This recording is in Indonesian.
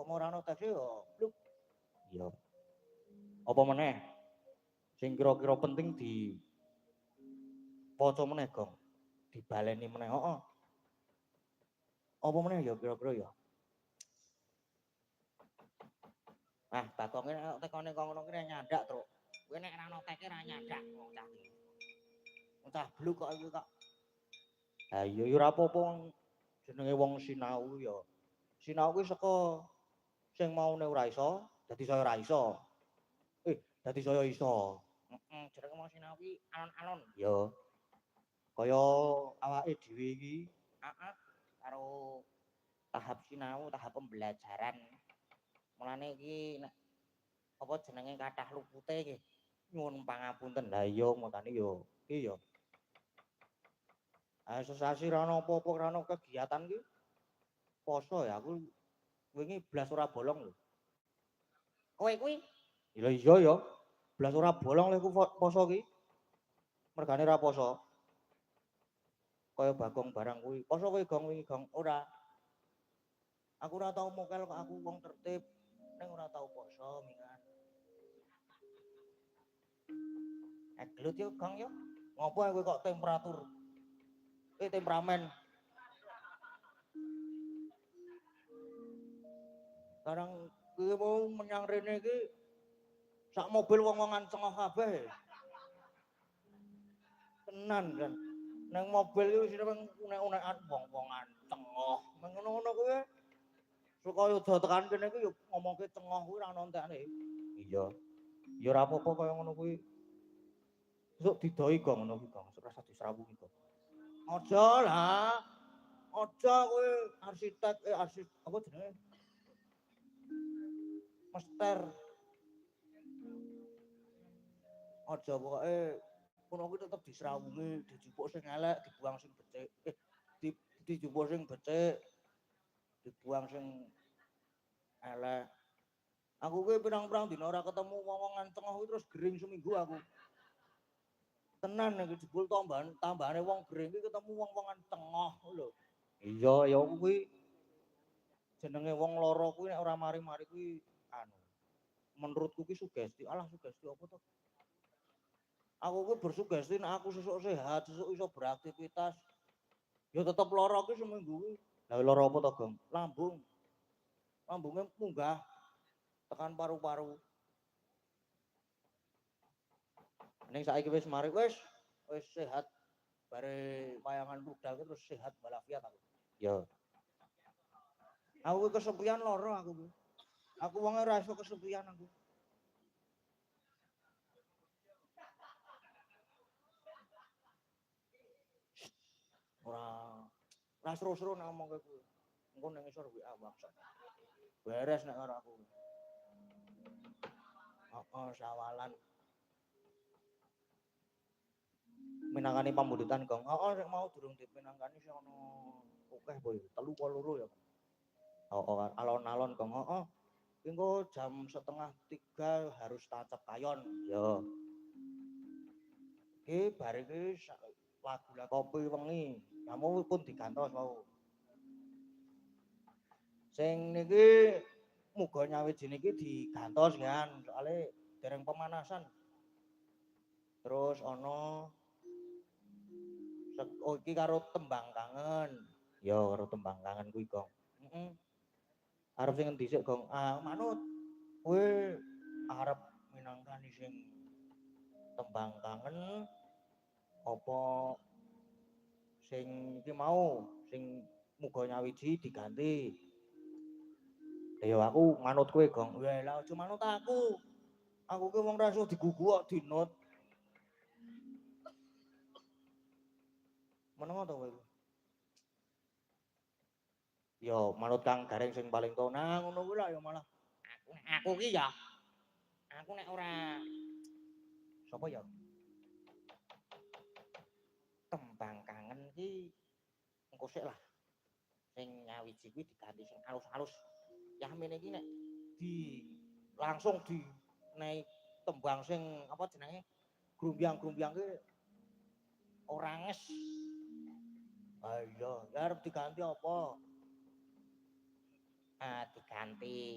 Upama ora ana teks yo bluk. Iya. Apa meneh sing kira-kira penting diwaca meneh, Gong. Dibaleni meneh, heeh. Apa meneh ya kira-kira ya? Ah, bakonge nek tekone kok ngono ki nyandak, Truk. Kowe nek ora ana teke ra nyandak wong cah iki. Wong cah bluk kok iki kok. Ha iya ya ora apa-apa wong jenenge wong sinau ya. Sinau kuwi saka sing maune ora iso dadi saya ora iso. Dadi saya iso. Jenenge wong sinau kuwi alon-alon. Ya. Kaya awake dhewe iki, heeh, karo tahap sinau, tahap pembelajaran. Mulane iki nek apa jenenge kathah lupute iki nyuwun pangapunten. Lah iya makane yo iki yo. Ah sesasi ra ono apa-apa ra ono kegiatan ki poso ya aku wingi blas ora bolong lho. Kowe kuwi? Lah iya ya. Blas ora bolong lho aku poso ki. Mergane ra poso. Kaya Bagong barang kuwi. Poso kowe Gong wingi Gong? Ora. Aku ora tau mokel kok aku wong tertib. Ning ora tau poso mingan. Gelut yo Gong yo. Ngopo kowe kok temperatur? Temperamen. Sekarang kuwi mau menyang rene iki sak mobil wong-wongan cengah kabeh. Tenan kan. Nang mobil iki wis unek-unekan wong-wongan cengah. Nang ngono-ngono kuwi supaya aja tekan kene iki yo ngomongke cengah kuwi ora ono entekane. Iya. Ya ora apa-apa kaya ngono kuwi. Besok didoi Gong ngono kuwi Gong, rasa disrawungi Gong. Aja lah. Aja kowe arsitek apa jenenge? Mester. Aja pokoke kono kuwi tetep disrawungi, dijupuk sing elek, dibuang sing becik. Dijupuk sing becik, dibuang sing elek. Aku kuwi pirang-pirang dina ora ketemu wong-wongan tengah kuwi terus gering seminggu aku. Tenan iki jebul tambahane wong gering iki ketemu wong-wongan tengah lho. Iya, ya kuwi jenenge wong lara kuwi nek ora mari-mari kuwi anu. Menurutku ki sugesti. Alah sugesti apa to? Aku kuwi bersugesti nek aku sesuk sehat, sesuk iso beraktivitas. Ya tetep lara ki seminggu kuwi. Lah lara apa to, Gong? Lambung. Lambunge munggah tekan paru-paru. Ning saiki wis mari wis sehat. Bare wayangan budal terus sehat walafiat aku. Ya. Aku kuwi kesepian lara aku kuwi. Aku wonge ora iso kesepian aku. Ora ora seru-seru nek ngomongke kuwi. Engko ning isor WA WhatsApp. Beres nek karo aku. Heeh, sawalan. Minangkani pambudutan Gong. Heeh, sing mau durung dipinangkani sing ana akeh boy. 3 apa 2 ya. Heeh, alon-alon Gong. Heeh. Engko jam 2:30 harus tacep kayon. Ya. Iki bar iki lagu kopi wengi. Kamu pun digantos mau. Sing niki muga nyawiji niki digantos kan, soalnya dereng pemanasan. Terus ana iki karo tembang kangen. Ya karo tembang kangen kuwi, Gong. Heeh. Arep sing endi sik, Gong? Ah, manut. Kowe arep minangkani sing tembang kangen apa sing iki mau sing muga nyawiji diganti. Ya aku manut kowe, Gong. Wah, lah aja manut aku. Aku ki wong ra iso digugu kok dinut. Meneng to kowe? Ya manut Kang Gareng sing paling tuwa. Nah, ngono kuwi lah ya malah aku ki ya. Aku nek ora sapa ya? Tembang kangen ki engko sik lah. Sing nyawiji kuwi diganti sing alus-alus. Yamene iki nek di langsung di naik tembang sing apa jenenge? Grumbyang-grumbyang ki ora nges. Ah iya, ya arep diganti apa? Ah diganti